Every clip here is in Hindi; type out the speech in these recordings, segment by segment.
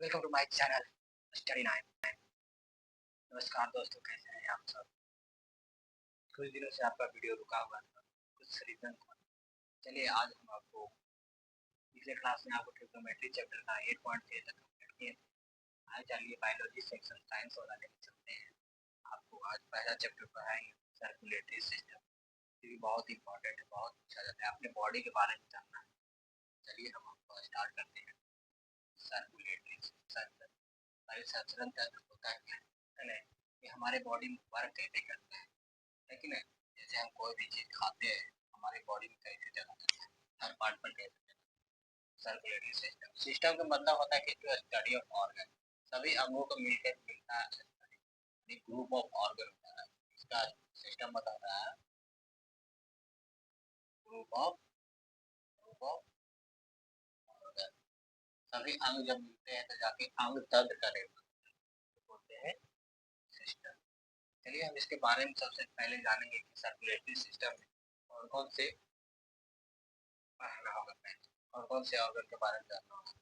Welcome to my channel study nine. नमस्कार दोस्तों, कैसे हैं आप सब? कुछ दिनों से आपका वीडियो रुका हुआ था, कुछ रीजन था। चलिए आज हम आपको पिछले क्लास में आपको ट्रिग्नोमेट्री चैप्टर का 8.3 तक कंप्लीट किए थे। आज चलिए बायोलॉजी सेक्शन साइंस वाला लेकर चलते हैं। आपको आज पहला चैप्टर पढ़ाएंगे सर्कुलेटरी सिस्टम, क्योंकि बहुत इंपॉर्टेंट है, बहुत पूछा जाता है, अपने बॉडी के बारे में जानना है। चलिए हम आपको स्टार्ट करते हैं। सर्कुलेटरी सिस्टम संचरण तंत्र होता है ना, ये हमारे बॉडी में वर्क कैसे करता है कि नहीं? जैसे हम कोई भी चीज खाते हैं, हमारे बॉडी में कैसे चलाता है, हर पार्ट पर कैसे चलता है। सर्कुलेटरी सिस्टम सिस्टम का मतलब होता है कि जो स्टडी ऑफ ऑर्गन, सभी अंगों को मिलकर मिलता है, ग्रुप ऑफ ऑर्गन होता है। इसका सिस्टम बताता है ग्रुप ऑफ ऑर्गन। सभी अंग जब मिलते हैं तो जाके अंग तंत्र का निर्माण होते हैं सिस्टम। चलिए हम इसके बारे में सबसे पहले जानेंगे कि सर्कुलेटरी सिस्टम में कौन कौन से पढ़ना होगा, पहले कौन कौन से ऑर्गन के बारे में जानना होगा।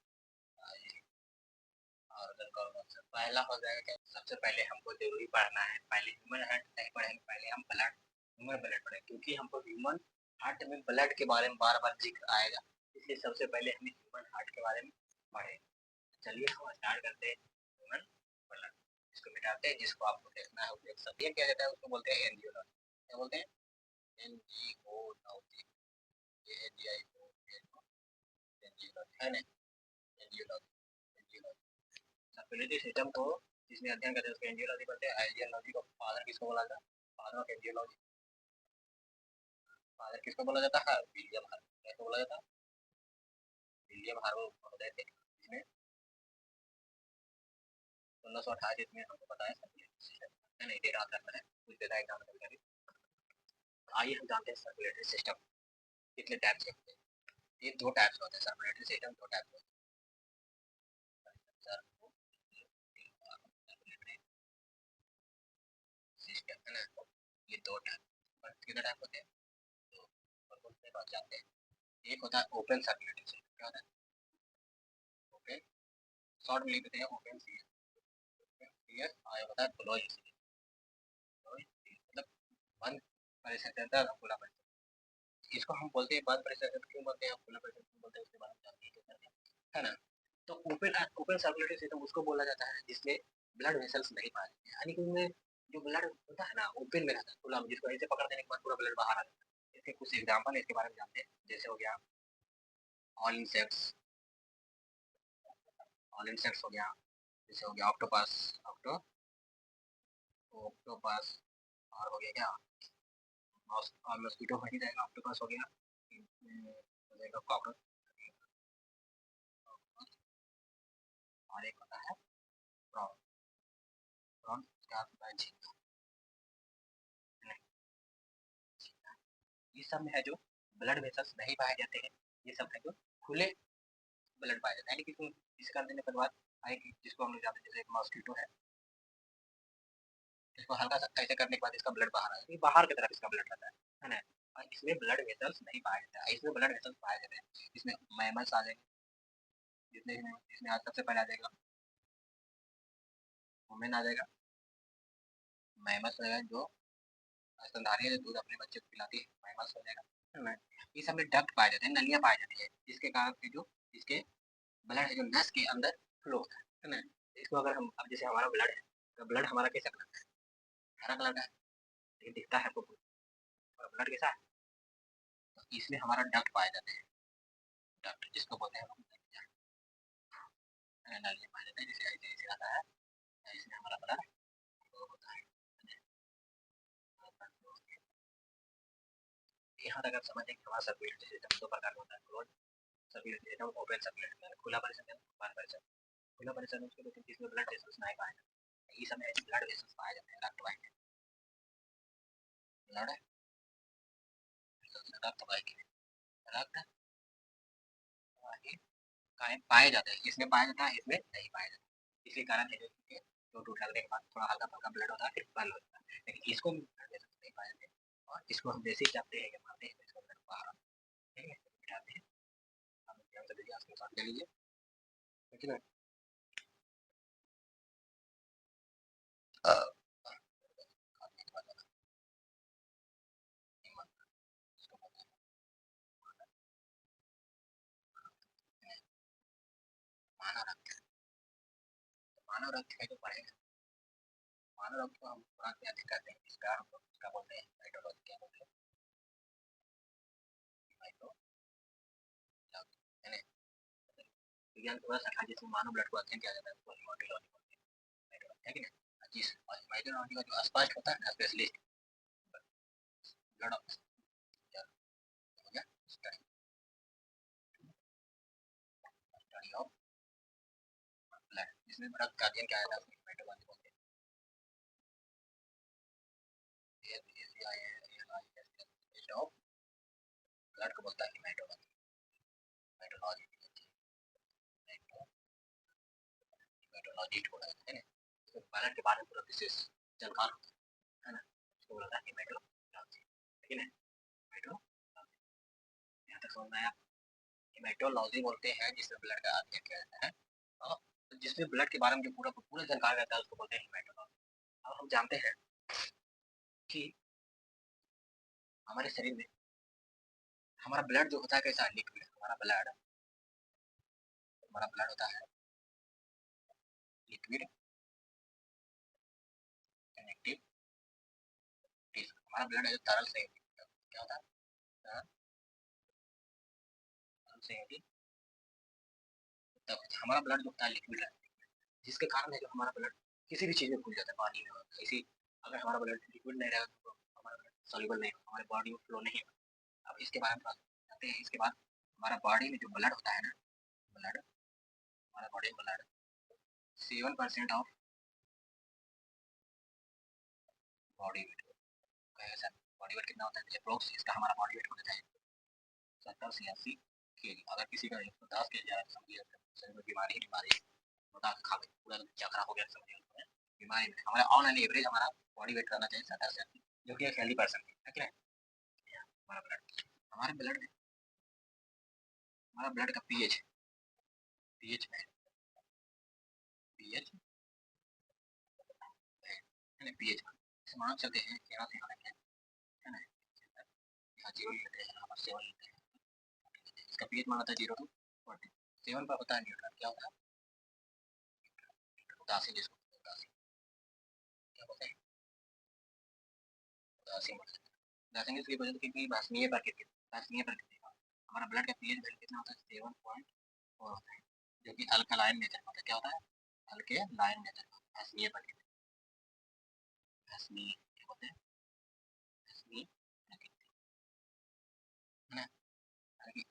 ऑर्गन कौन कौन सा पहला हो जाएगा क्या? सबसे पहले हमको जरूरी पढ़ना है, पहले ह्यूमन हार्ट नहीं पढ़ेंगे, पहले हम ब्लड, ह्यूमन ब्लड पढ़ेंगे, क्योंकि हमको ह्यूमन हार्ट में ब्लड के बारे में बार बार जिक्र आएगा, इसलिए सबसे पहले हमें ह्यूमन हार्ट के बारे में पढ़ेंगे। चलिए हम स्टार्ट करते हैं ह्यूमन ब्लड। इसको मिटाते हैं, जिसको आपको देखना है वो देख सकते हैं। क्या कहता है उसको बोलते हैं एंजियोलॉजी। क्या बोलते हैं? एनजीओलॉजी, ये एंजियोलॉजी है ना, एंजियोलॉजी। सर्कुलेटरी सिस्टम को जिसमें अध्ययन करते हैं उसको एंजियोलॉजी बोलते हैं। एंजियोलॉजी को फादर किसको बोला जाता है? फादर ऑफ एंजियोलॉजी, फादर किसको बोला जाता है? विलियम हार्वो। कैसे बोला जाता है? विलियम हार्वो महोदय थे, जिसने 1628 में हमको बताया सर्कुलेटरी सिस्टम। नहीं दे रहा करना है, कुछ देता है एग्जाम में कभी। आइए हम जानते हैं सर्कुलेटरी सिस्टम कितने टाइप्स के होते हैं। ये दो टाइप्स होते हैं, सर्कुलेटरी सिस्टम दो टाइप्स होते हैं। सिस्टम है ना, ये दो टाइप, कितने टाइप होते हैं? तो कौन से बात जानते हैं? एक होता है ओपन सर्कुलेटरी सिस्टम। क्या होता है? ओपन, शॉर्ट में लिख देते हैं ओपन सी एस। और होता है क्लोज सी एस, मतलब बंद परिसर के अंदर खुला परिसर। इसको हम बोलते हैं बंद परिसर क्यों बोलते हैं, खुला परिसर क्यों बोलते हैं, उसके बारे में जानते हैं, है ना। तो ओपन सर्कुलेटरी सिस्टम उसको बोला जाता है जिसमें ब्लड वेसल्स नहीं पाए जाते हैं, यानी कि उनमें जो ब्लड होता है ना ओपन में रहता है, खुला में, जिसको ऐसे पकड़ देने के बाद पूरा ब्लड बाहर आ जाता है। इसके कुछ एग्जांपल इसके बारे में जानते हैं। जैसे हो गया ऑल इंसेक्ट्स, ऑल इंसेक्ट्स हो गया, जैसे हो गया ऑक्टोपस, ऑक्टो ऑक्टोपस, और हो गया क्या, और मस्कीटो हो ही जाएगा, ऑक्टोपस हो गया, हो जाएगा कॉकरोच, और एक होता है प्रॉन। प्रॉन उसका होता है झींगा। ये सब में है जो ब्लड वेसल्स नहीं पाए जाते हैं, ये सब है जो खुले ब्लड पाया जाता है। यानी कि इस कर देने के बाद आएगी, जिसको हम लोग जानते हैं जैसे एक मॉस्किटो है, इसको हल्का सा ऐसे करने के बाद इसका ब्लड बाहर आएगा, बाहर की तरफ इसका ब्लड रहता है ना। और इसमें ब्लड वेसल्स नहीं पाए जाते हैं, इसमें ब्लड वेसल्स पाए जाते हैं। इसमें मैमल्स आ जाएंगे, जितने इसमें आज सबसे पहले आ जाएगा वुमेन आ जाएगा, मैमल्स हो जाएगा, जो स्तनधारी है, जो दूध अपने बच्चे को पिलाती है, मैमल्स हो जाएगा, है ना। ये सब में डक्ट पाए जाते हैं, नलियां पाई जाती है, जिसके कारण कि जो इसके ब्लड है जो नस के अंदर फ्लो होता है ना। इसको अगर हम, अब जैसे हमारा ब्लड है, तो ब्लड हमारा कैसा कलर का है? हरा कलर का है, लेकिन दिखता है आपको ब्लड कैसा है? तो इसमें हमारा डक्ट पाए जाते हैं, डक्ट जिसको बोलते हैं हम नलियां पाए जाते हैं, जैसे ऐसे ऐसे आता है, इसमें हमारा ब्लड फ्लो होता है। यहाँ तक आप समझें कि हमारा सर्कुलेटरी सिस्टम दो प्रकार का होता है, close circulatory system, open circulatory, खुला परिसर, बंद परिसर। खुला परिसर में उसको जिसमें ब्लड वेसल्स नहीं पाए जाते, ये समय ऐसे ब्लड वेसल्स पाए जाते हैं, रक्त वाहिनी, ब्लड रक्त वाहिनी, रक्त वाहिनी पाए जाते हैं, इसमें पाया जाता है, इसमें नहीं पाया जाता। इसी कारण है जो टूट लगने के बाद थोड़ा हल्का फुल्का ब्लड होता है, फिर बंद हो जाता है, लेकिन इसको नहीं पाए जाते। और इसको हम जैसे ही चाहते हैं या मारते हैं तो इसको ब्लड बाहर आता है, बिठाते हैं, हम ध्यान से देखिए, स्क्रीनशॉट ले लीजिए, ठीक है। मानव रक्त। मानव रक्त है तो पढ़ेगा। मानव रक्त को हम पुराण में अध्ययन करते हैं, इसका हम लोग क्या बोलते हैं, हाइड्रोलॉजी क्या बोलते हैं, हाइड्रोलॉजी है ना। विज्ञान थोड़ा सा था जिसमें मानव ब्लड को अध्ययन किया जाता है, उसको हेमाटोलॉजी बोलते हैं, हाइड्रोलॉजी है कि नहीं। जिस हाइड्रोलॉजी का जो स्पष्ट होता है ना, स्पेशलिस्ट ब्लड ऑफ हो गया, स्टडी ऑफ ब्लड, जिसमें रक्त का अध्ययन किया जाता है उसको हेमाटोलॉजी बोलते हैं। ऑफ ब्लड को बोलता है हेमाटोलॉजी, हेमाटोलॉजी हेमाटोलॉजिस्ट बोला जाता है ना। तो ब्लड के बारे में पूरा विशेष जानकार होता है ना, उसको बोला जाता है हेमाटोलॉजी, ठीक है। हेमाटोलॉजी यहाँ तक समझ में आया। हेमाटोलॉजी बोलते हैं जिसमें ब्लड का अध्ययन किया जाता है, और जिसमें ब्लड के बारे में जो पूरा पूरा जानकार रहता है उसको बोलते हैं हेमाटोलॉजी। अब हम जानते हैं कि हमारे शरीर में हमारा ब्लड जो होता है कैसा लिक्विड, हमारा ब्लड होता है लिक्विड कनेक्टिव टिश्यू। हमारा ब्लड है तरल से क्या होता है, तरल से तब हमारा ब्लड जो होता है लिक्विड है, जिसके कारण है जो हमारा ब्लड किसी भी चीज में घुल जाता है, पानी में किसी, अगर हमारा ब्लड लिक्विड नहीं रहेगा तो हमारा ब्लड सॉल्युबल नहीं होगा, हमारे बॉडी में फ्लो नहीं होगा। अब इसके बारे में बात करते हैं। इसके बाद हमारा बॉडी में जो ब्लड होता है ना, ब्लड, हमारा बॉडी में blood 7% of body weight, body weight कितना होता है अप्रोक्स, इसका हमारा बॉडी वेट होना चाहिए 70 से 80 केजी। अगर किसी का 110 के जी समझिए शरीर में बीमारी बता खा गए पूरा क्या खराब हो गया समझिए, बीमारी में हमारा ऑन एन एवरेज हमारा बॉडी वेट करना चाहिए 70 से 80, जो कि एक हेल्दी पर्सन है कि नहीं। हमारा ब्लड, हमारे ब्लड में हमारा ब्लड का पीएच, पीएच में पीएच है ना, पीएच से मान चलते हैं यहाँ से यहाँ क्या है ना, यहाँ 0 लेते हैं, यहाँ पर 7 लेते हैं, इसका पीएच माना था 0 to 40, 7 पर होता है न्यूट्रल, क्या होता है उदासीन, जिसको उदासीन क्या बोलते हैं, उदासीन उदासीन इसकी वजह से क्योंकि भाषणीय प्रकृति, भाषणीय प्रकृति का हमारा ब्लड का पीएच वैल्यू कितना होता है 7.4 होता है, जो कि अल्कलाइन नेचर का होता है, क्या होता है हल्के लाइन नेचर का, भाषणीय प्रकृति, भाषणीय क्या बोलते हैं, भाषणीय प्रकृति है ना।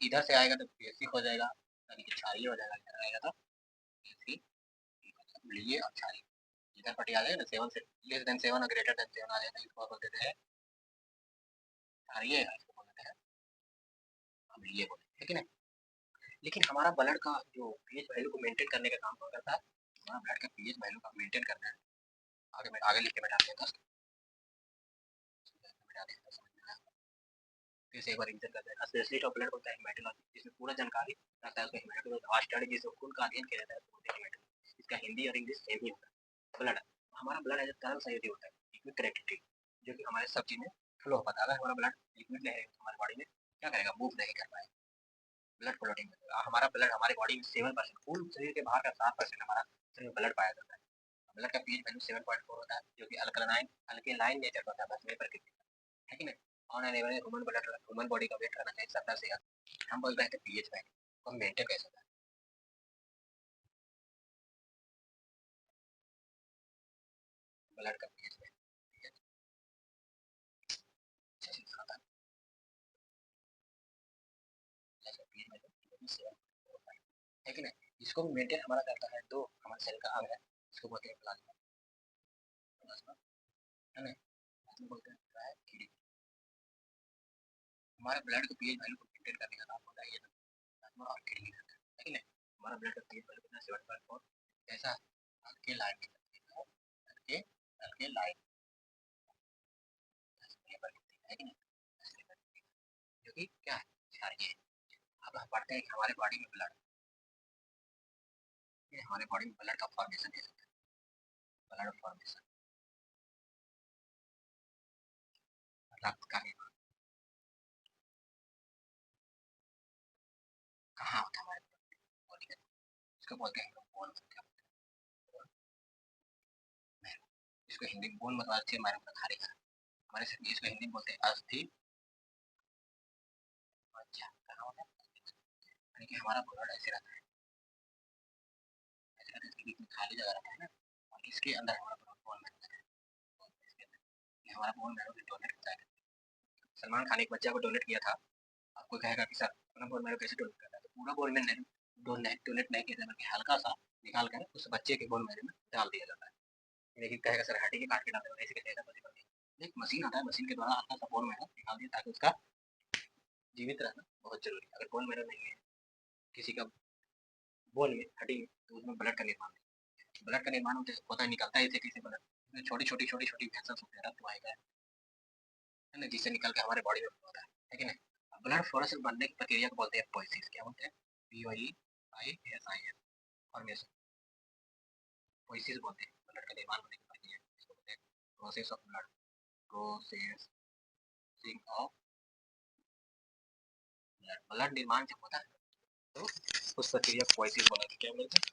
इधर से आएगा तो बेसिक हो जाएगा, यानी कि क्षारीय हो जाएगा, इधर आएगा तो बेसिक, अम्लीय और क्षारीय। इधर पट्टी आ जाएगा ना 7 से लेस देन 7 और ग्रेटर देन 7 आ जाएगा, इसको बोल देते हैं क्षारीय, इसको बोल देते हैं अम्लीय बोलते हैं कि नहीं। लेकिन हमारा ब्लड का जो पीएच वैल्यू को मेंटेन करने का काम कौन करता है, हमारा ब्लड का पीएच वैल्यू का मेंटेन करना है। आगे लिख के बैठा देता है, फिर से एक बार रिवीजन करते हैं। स्पेशलिस्ट ऑफ ब्लड होता है हेमाटोलॉजी, जिसमें पूरा जानकारी रखता है, उसको हेमाटोलॉजी और स्टडी जिसमें खून का अध्ययन किया जाता है उसको बोलते हैं हेमाटोलॉजी। इसका हिंदी और इंग्लिश सेम ही होता है। ब्लड, हमारा ब्लड है तरल संयोजी होता है, लिक्विड कनेक्टिव, जो कि हमारे सब चीज में फ्लो हो पाता है। अगर हमारा ब्लड लिक्विड नहीं रहेगा तो हमारी बॉडी में क्या करेगा, मूव नहीं कर पाएगा, ब्लड क्लॉटिंग करेगा। हमारा ब्लड हमारी बॉडी में 7%, कुल शरीर के बाहर का 7% हमारा शरीर में ब्लड पाया जाता है। ब्लड का पीएच वैल्यू 7.4 होता है, जो कि अल्कलाइन हल्के लाइन नेचर का होता है, बस में प्रकृति है कि नहीं। On an average human body का वेट रहना चाहिए 70 से 80। हम बोल रहे हैं पीएच वैल्यू को मेंटेन कैसे होता है, ब्लड का पीएच वैल्यू अच्छा से दिखाता है कि नहीं। इसको मेंटेन हमारा करता है दो हमारे शरीर का अंग है, इसको बोलते हैं प्लाज्मा, प्लाज्मा है ना, प्लाज्मा बोलते हैं किडनी। हमारे ब्लड के पीएच वैल्यू को मेंटेन करने का काम होता है ये प्लाज्मा और किडनी करता है कि नहीं। हमारा ब्लड का पीएच वैल्यू कितना 7.4, ऐसा हल्के लाइन में हल्के हल्के लाइन है कि नहीं, जो कि क्या है क्षारीय। अब हम पढ़ते हैं कि हमारे बॉडी में ब्लड, हमारे बॉडी में ब्लड का फॉर्मेशन कैसे होता है, ब्लड फॉर्मेशन, रक्त का निर्माण कहाँ होता है हमारे बॉडी का, इसको बोलते हैं बोन। इसको हिंदी में बोन मतलब अच्छे हमारे मतलब खाने का हमारे से इसको हिंदी में बोलते हैं अस्थि मज्जा। कहाँ होता है यानी कि हमारा ब्लड ऐसे रहता है, ऐसे रहता है, इसके बीच में खाली जगह रहता है ना, और इसके अंदर हमारा बोन मैरो रहता है। ये हमारा बोन मैरो डोनेट होता है। सलमान खान एक बच्चा को डोनेट किया था। आपको कहेगा कि सर अपना बोन मैरो कैसे डोनेट करता है, तो पूरा बोन में नहीं डोनेट नहीं किया जाता, बल्कि हल्का सा निकाल कर उस बच्चे के बोन मैरो में डाल दिया जाता है। लेकिन कहेगा सर हड्डी के काट के डालते हो, ऐसे कैसे पॉसिबल नहीं। एक मशीन आता है, मशीन के द्वारा हल्का सा बोन मैरो निकाल दिया ताकि उसका जीवित रहना बहुत जरूरी है। अगर बोन मैरो नहीं है किसी का बोन में हड्डी में, तो उसमें ब्लड का निर्माण नहीं, ब्लड का निर्माण होता है, निकलता है इसे किसी ब्लड छोटी छोटी छोटी छोटी वेसल्स होते हैं, रक्त वाहिका है ना, जिससे निकल के हमारे बॉडी में होता है कि नहीं। ब्लड फ्लोरेसेंस बनने की प्रक्रिया को बोलते हैं पोइसिस। क्या बोलते हैं? POEISIS फॉर्मेशन, पोइसिस बोलते हैं ब्लड का निर्माण होने की प्रक्रिया, इसको बोलते हैं process of blood, processing of blood. Blood निर्माण जब होता है तो उस प्रक्रिया को पोइसिस बोला जाता है। क्या बोलते हैं?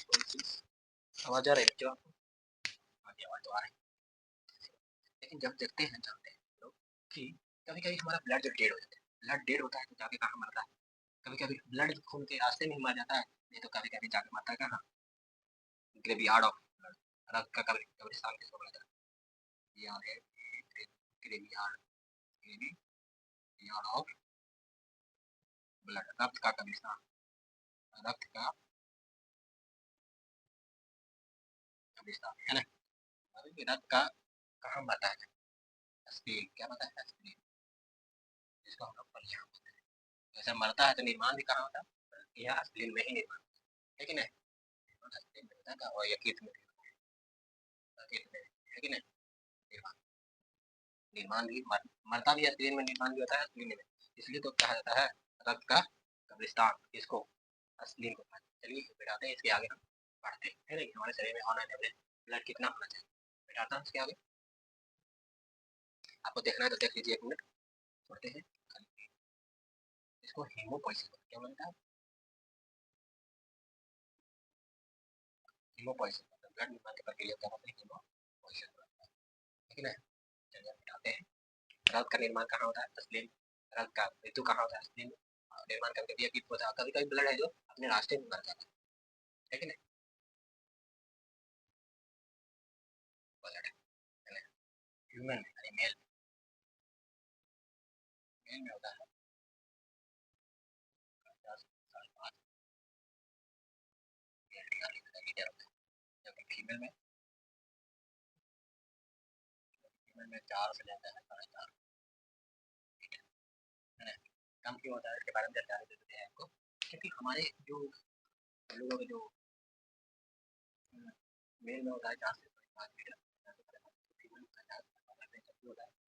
पोइसिस। आवाज आ रही है बच्चों आपको? आवाज तो आ रही है, लेकिन जब देखते हैं जानते हैं लोग कि कभी कभी हमारा ब्लड जब डेड हो जाता है, ब्लड डेड होता है तो जाके कहाँ मरता है? कभी कभी ब्लड खून के रास्ते में ही मर जाता है, नहीं तो कभी कभी जाके मरता है कहाँ? Graveyard of blood. रक्त का कब्रिस्तान किसको बोला जाता है? याद है? ग्रेवयार्ड, ग्रेवयार्ड ऑफ ब्लड, रक्त का कब्रिस्तान, रक्त का कब्रिस्तान है ना। रक्त का कहाँ मरता है? स्प्लीन। क्या पता है? स्प्लीन, जिसको हम लोग पलिया बोलते हैं। जैसे मरता है तो निर्माण भी कहाँ होता है? यह स्प्लीन में ही निर्माण, है कि नहीं? स्प्लीन में होता है और यकृत में है कि नहीं? निर्माण, निर्माण भी मरता भी स्प्लीन में, निर्माण भी होता है स्प्लीन में, इसलिए तो कहा जाता है रक्त का कब्रिस्तान। इसको स्प्लीन को। चलिए बैठाते हैं, इसके आगे हम बढ़ते हैं, है नहीं? हमारे शरीर में ऑन एवरेज ब्लड कितना होना चाहिए, बैठाता हूँ इसके आगे। आपको देखना है तो देख लीजिए, एक मिनट पढ़ते हैं। इसको हीमोपोइसिस क्या बोलता है? हीमोपोइसिस मतलब ब्लड निर्माण की प्रक्रिया क्या होती है? हीमोपोइसिस, ठीक है। चलिए हम बताते हैं। रक्त का निर्माण कहाँ होता है? स्प्लीन। रक्त का मृत्यु कहाँ होता है? स्प्लीन। निर्माण कभी कभी यकृत होता है, कभी कभी ब्लड है जो अपने रास्ते में मर जाता है कि नहीं? ब्लड है ह्यूमन में यानी मेल, मेल में होता है 10.5 लीटर होता है, जबकि फीमेल में 4 से लेता है 4.5 लीटर, है ना। कम क्यों होता है इसके बारे में जानकारी दे देते हैं आपको। क्योंकि हमारे जो लोगों के जो मेल में होता है 4 से 5 लीटर, फीमेल में होता है,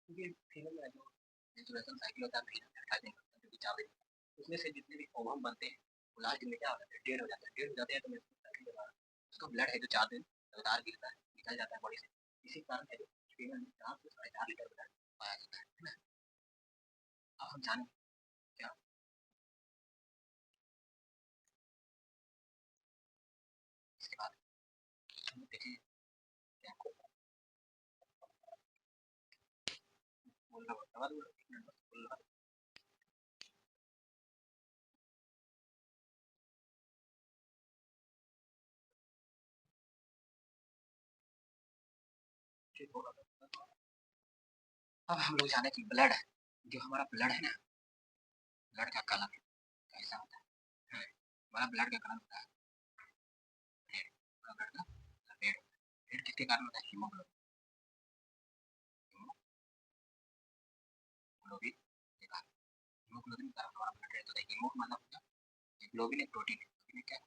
क्योंकि फीमेल में जो मेंस्ट्रुएशन साइकिल होता है महीना में 28 दिन का, जो कि 4 दिन, उसमें से जितने भी ओवम बनते हैं वो लास्ट दिन में क्या हो जाते हैं? डेड हो जाते हैं। डेड हो जाते हैं तो मेंस्ट्रुएशन साइकिल के दौरान उसका ब्लड है जो 4 दिन लगातार गिरता है, निकल जाता है बॉडी से। इसी कारण है जो फीमेल में 4 से 4.5 लीटर ब्लड पाया जाता है ना। अब हम जानें क्या इसके बाद देखिए क्या आपको बोलना पड़ता है। अब हम लोग जाने की ब्लड है, जो हमारा ब्लड है ना, ब्लड का कलर कैसा होता है? हमारा ब्लड का कलर होता है रेड, ब्लड का रेड। रेड किसके कारण होता है? हीमोग्लोबिन, हीमोग्लोबिन के कारण। हीमोग्लोबिन के कारण हमारा ब्लड रेड होता है। हीमो मतलब होगा ग्लोबिन एक प्रोटीन है, प्रोटीन क्या है?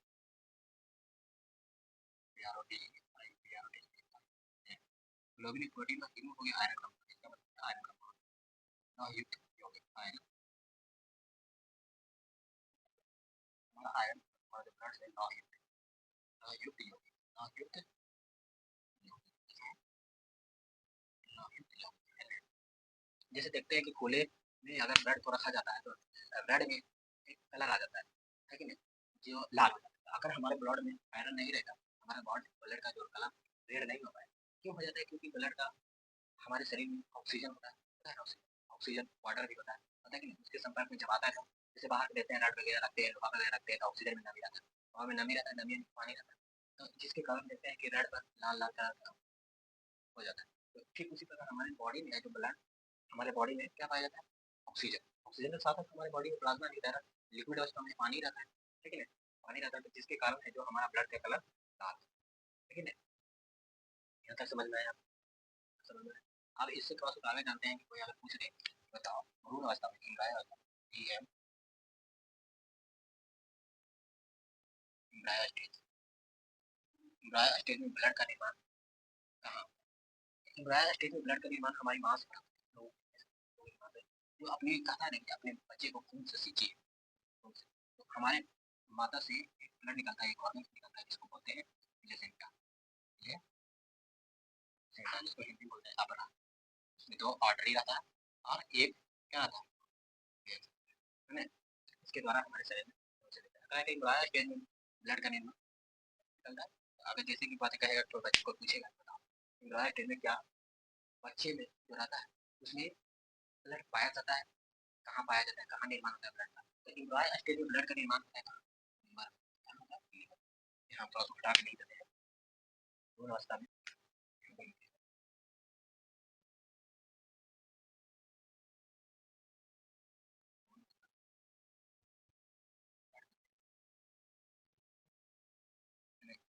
PROT, ग्लोबिन एक प्रोटीन और हीमो हो गया आयरन कंपाउंड। इसका मतलब आयरन कंपाउंड युक्त यौगिक आयरन, हमारा आयरन हमारा जो ब्लड है युक्त यौगिक, युक्त यौगिक। जैसे देखते हैं कि खोले में अगर ब्लड को रखा जाता है तो ब्लड में एक कलर आ जाता है कि नहीं? जो लाल हो जाता है, अगर हमारे ब्लड में आयरन नहीं रहेगा, हमारा ब्लड का जो कलर रेड नहीं हो पाएगा। क्यों हो जाता है? क्योंकि ब्लड का हमारे शरीर में ऑक्सीजन होता है, पता है ना? ऑक्सीजन ऑक्सीजन वाटर भी होता है, पता है कि नहीं? उसके संपर्क में जब आता है तो जैसे बाहर देते हैं, रड वगैरह रखते हैं, लोहा वगैरह रखते हैं, तो ऑक्सीजन में नमी रहता है, हवा में नमी रहता है, नमी में पानी रहता है, तो जिसके कारण देखते हैं कि रेड पर लाल लाल कलर का हो जाता है। तो ठीक उसी प्रकार हमारे बॉडी में है जो ब्लड, हमारे बॉडी में क्या पाया जाता है? ऑक्सीजन। ऑक्सीजन के साथ साथ हमारे बॉडी में प्लाज्मा भी रहता है, लिक्विड अवस्था में पानी रहता है, ठीक है ना? पानी रहता है, तो जिसके कारण है जो हमारा ब्लड का कलर लाल है, ठीक है ना? यहाँ तक समझ में आया? समझ में आया? अब इससे थोड़ा सा आगे जानते हैं कि कोई अगर पूछ दे, बताओ भ्रूण अवस्था में इम्ब्रायो अवस्था में इम्ब्रायो स्टेज, इम्ब्रायो स्टेज में ब्लड का निर्माण कहाँ? इम्ब्रायो स्टेज में ब्लड का निर्माण हमारी मां से होता है। जो अपनी कहता है ना कि अपने बच्चे को खून से सींचिए, तो हमारे माता से एक ब्लड निकलता है, एक ऑर्गन निकलता है जिसको बोलते हैं प्लेसेंटा। ये प्लेसेंटा जिसको हिंदी में बोलते हैं अपरा। उसमें दो आर्टरी रहता है और एक क्या रहता है, है ना? इसके द्वारा हमारे शरीर में कहा कि इम्ब्रायो स्टेज में ब्लड का निर्माण निकलता है। तो अगर जैसे की बातें कहेगा तो बच्चे को पूछेगा, बताओ इम्ब्रायो स्टेज में क्या बच्चे में जो रहता है उसमें ब्लड पाया जाता है, कहाँ पाया जाता है, कहाँ निर्माण होता है ब्लड का? तो इम्ब्रायो स्टेज में ब्लड का निर्माण होता है कहाँ? यहाँ थोड़ा सा हटा के नहीं देते हैं, भ्रूण अवस्था में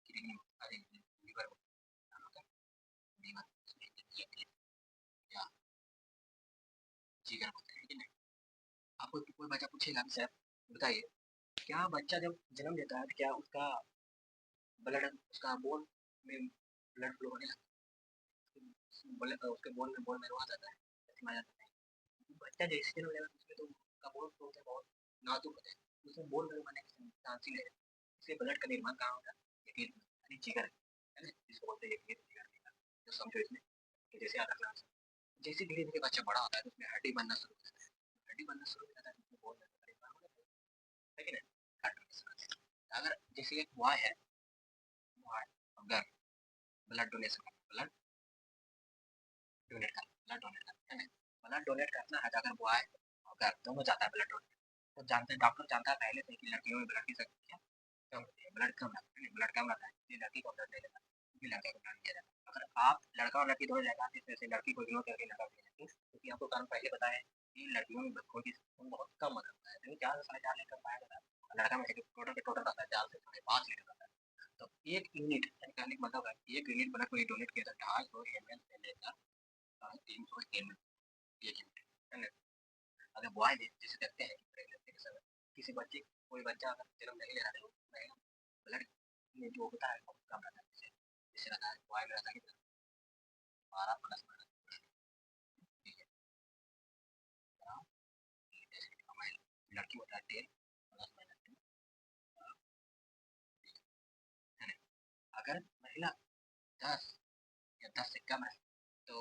किडनी अरे लीवर लीवर या जिगर बोलते हैं, ठीक है ना? आपको कोई बच्चा पूछेगा कि सर बताइए, क्या बच्चा जब जन्म लेता है तो क्या उसका ब्लड, उसका बोन में ब्लड फ्लो होने लगता है? उसके बोन में रोआ जाता है, आ जाता है। बच्चा जैसे जन्म लेगा उसमें तो उसका बोन फ्लो होता है, बहुत नाजुक होता है, उसमें बोन में होने के चांस ही नहीं रहते। इससे ब्लड का निर्माण कहाँ होता है? यकृत में, यानी जिगर है ना, जिसको बोलते हैं यकृत जिगर। तो समझो इसमें कि जैसे अलग अलग जैसे धीरे धीरे बच्चा बड़ा होता है तो उसमें हड्डी बनना शुरू हो जाता है, हड्डी बनना शुरू हो जाता है तो उसमें बोन का निर्माण हो जाता है कि नहीं? अगर जैसे एक बॉय है, बॉय अगर ब्लड डोनेशन, ब्लड डोनेट कर, ब्लड डोनेट कर, है ना? ब्लड डोनेट करना है, अगर बॉय अगर दोनों चाहता है ब्लड डोनेट, तो जानते हैं डॉक्टर जानता है पहले से कि लड़कियों में ब्लड की संख्या कम होती है, ब्लड कम रहता है, ब्लड कम रहता है, इसलिए लड़की को ब्लड नहीं देता, क्योंकि लड़के को ब्लड दिया जाता है। अगर आप लड़का और लड़की दोनों जाएगा जिस तरह से लड़की को इग्नोर करके लड़का को देंगे, क्योंकि आपको कारण पहले बताया है कि लड़कियों में खून की बहुत कम मात्रा होता है, यानी 4 से 4.5 लीटर पाया जाता है, लड़का में टोटल के टोटल रहता है 4 से 5.5 लीटर रहता है। तो एक यूनिट यानी कहने का मतलब है एक यूनिट ब्लड को डोनेट किया था 250 ml से लेकर 300 ml, एक यूनिट, है ना? अगर बॉय में जैसे देखते हैं कि प्रेगनेंसी के समय किसी बच्चे, कोई बच्चा अगर जन्म नहीं ले रहा है, महिला ब्लड में जो होता है बहुत कम रहता है, जैसे जैसे रहता है बॉय में रहता है कि 12 प्लस माइनस, ठीक है? लड़की होता है 10 प्लस माइनस 2, है ना? अगर महिला 10 या 10 से कम है तो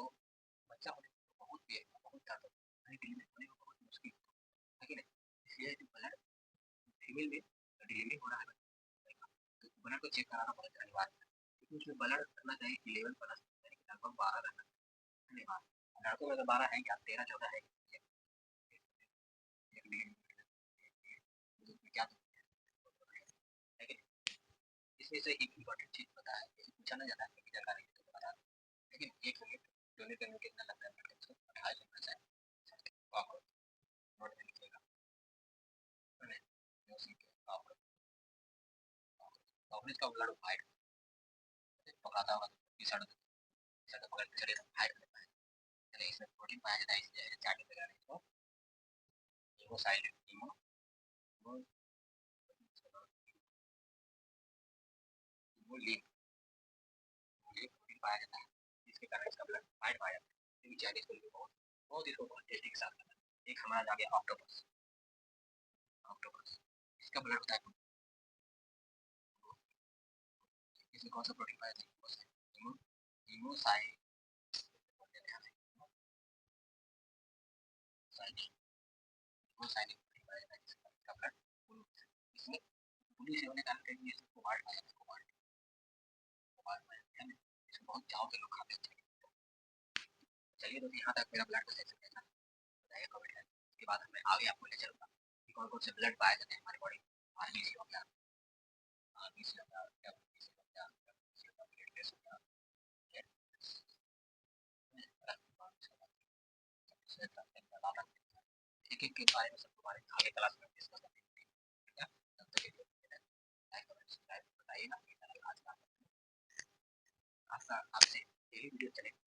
बच्चा होने में बहुत भी बहुत ज़्यादा डिलीवरी होने में बहुत मुश्किल है कि नहीं? इसलिए जो ब्लड फीमेल में डिलीवरी हो रहा है तो ब्लड को चेक कराना बहुत अनिवार्य है, क्योंकि उसमें ब्लड करना चाहिए 11 प्लस, लगभग 12 रहना चाहिए। लड़कों में तो 12 है क्या, 13-14 है क्या? इसमें से एक इम्पोर्टेंट चीज पता है, पूछा ना जाता है क्योंकि जानकारी तो बता, लेकिन एक यूनिट डोनेट करने में कितना लगता है? 28 है, आपको नोट में लिखिएगा, का ब्लड वाइट पकाता होगा टी शर्ट, टी शर्ट पकड़ के चले हाइट में है, इसमें प्रोटीन पाया जाता है, इसलिए चार्ट में लगा इसको हीमोसाइड, हीमो हीमोलिन, प्रोटीन पाया जाता है, जिसके कारण इसका ब्लड वाइट पाया जाता है। चाइनीज को बहुत बहुत इसको बहुत टेस्टी के साथ खाता है। एक हमारा आ गया ऑक्टोपस, ऑक्टोपस इसका ब्लड होता है, इसमें कौन सा प्रोटीन पाया जाता है? हीमोसाइड, हीमोसाइड प्रोटीन पाया जाता है, इसका ब्लड इसमें पुलिस होने का कारण कोबाल्ट पाया जाता है, कोबाल्ट। कोबाल्ट पाया जाता है, इसको बहुत चाव के लोग खाते हैं। चलिए दोस्तों, यहाँ तक मेरा ब्लड का सेक्शन कैसा था बताइए कमेंट करके। उसके बाद मैं आगे आपको ले चलूँगा कि कौन-कौन से ब्लड पाए जाते हैं हमारी बॉडी में। आरबीसी हो गया, आरबीसी हो गया, डब्ल्यूबीसी हो गया, डब्ल्यूबीसी हो गया, प्लेटलेट्स हो गया, प्लेटलेट्स, एक-एक के बारे में सबके बारे में आगे क्लास में डिस्कस करेंगे। ठीक है? तब तक के लिए लाइक कमेंट सब्सक्राइब बताइएगा। आज का आपसे डेली वीडियो चलेगा।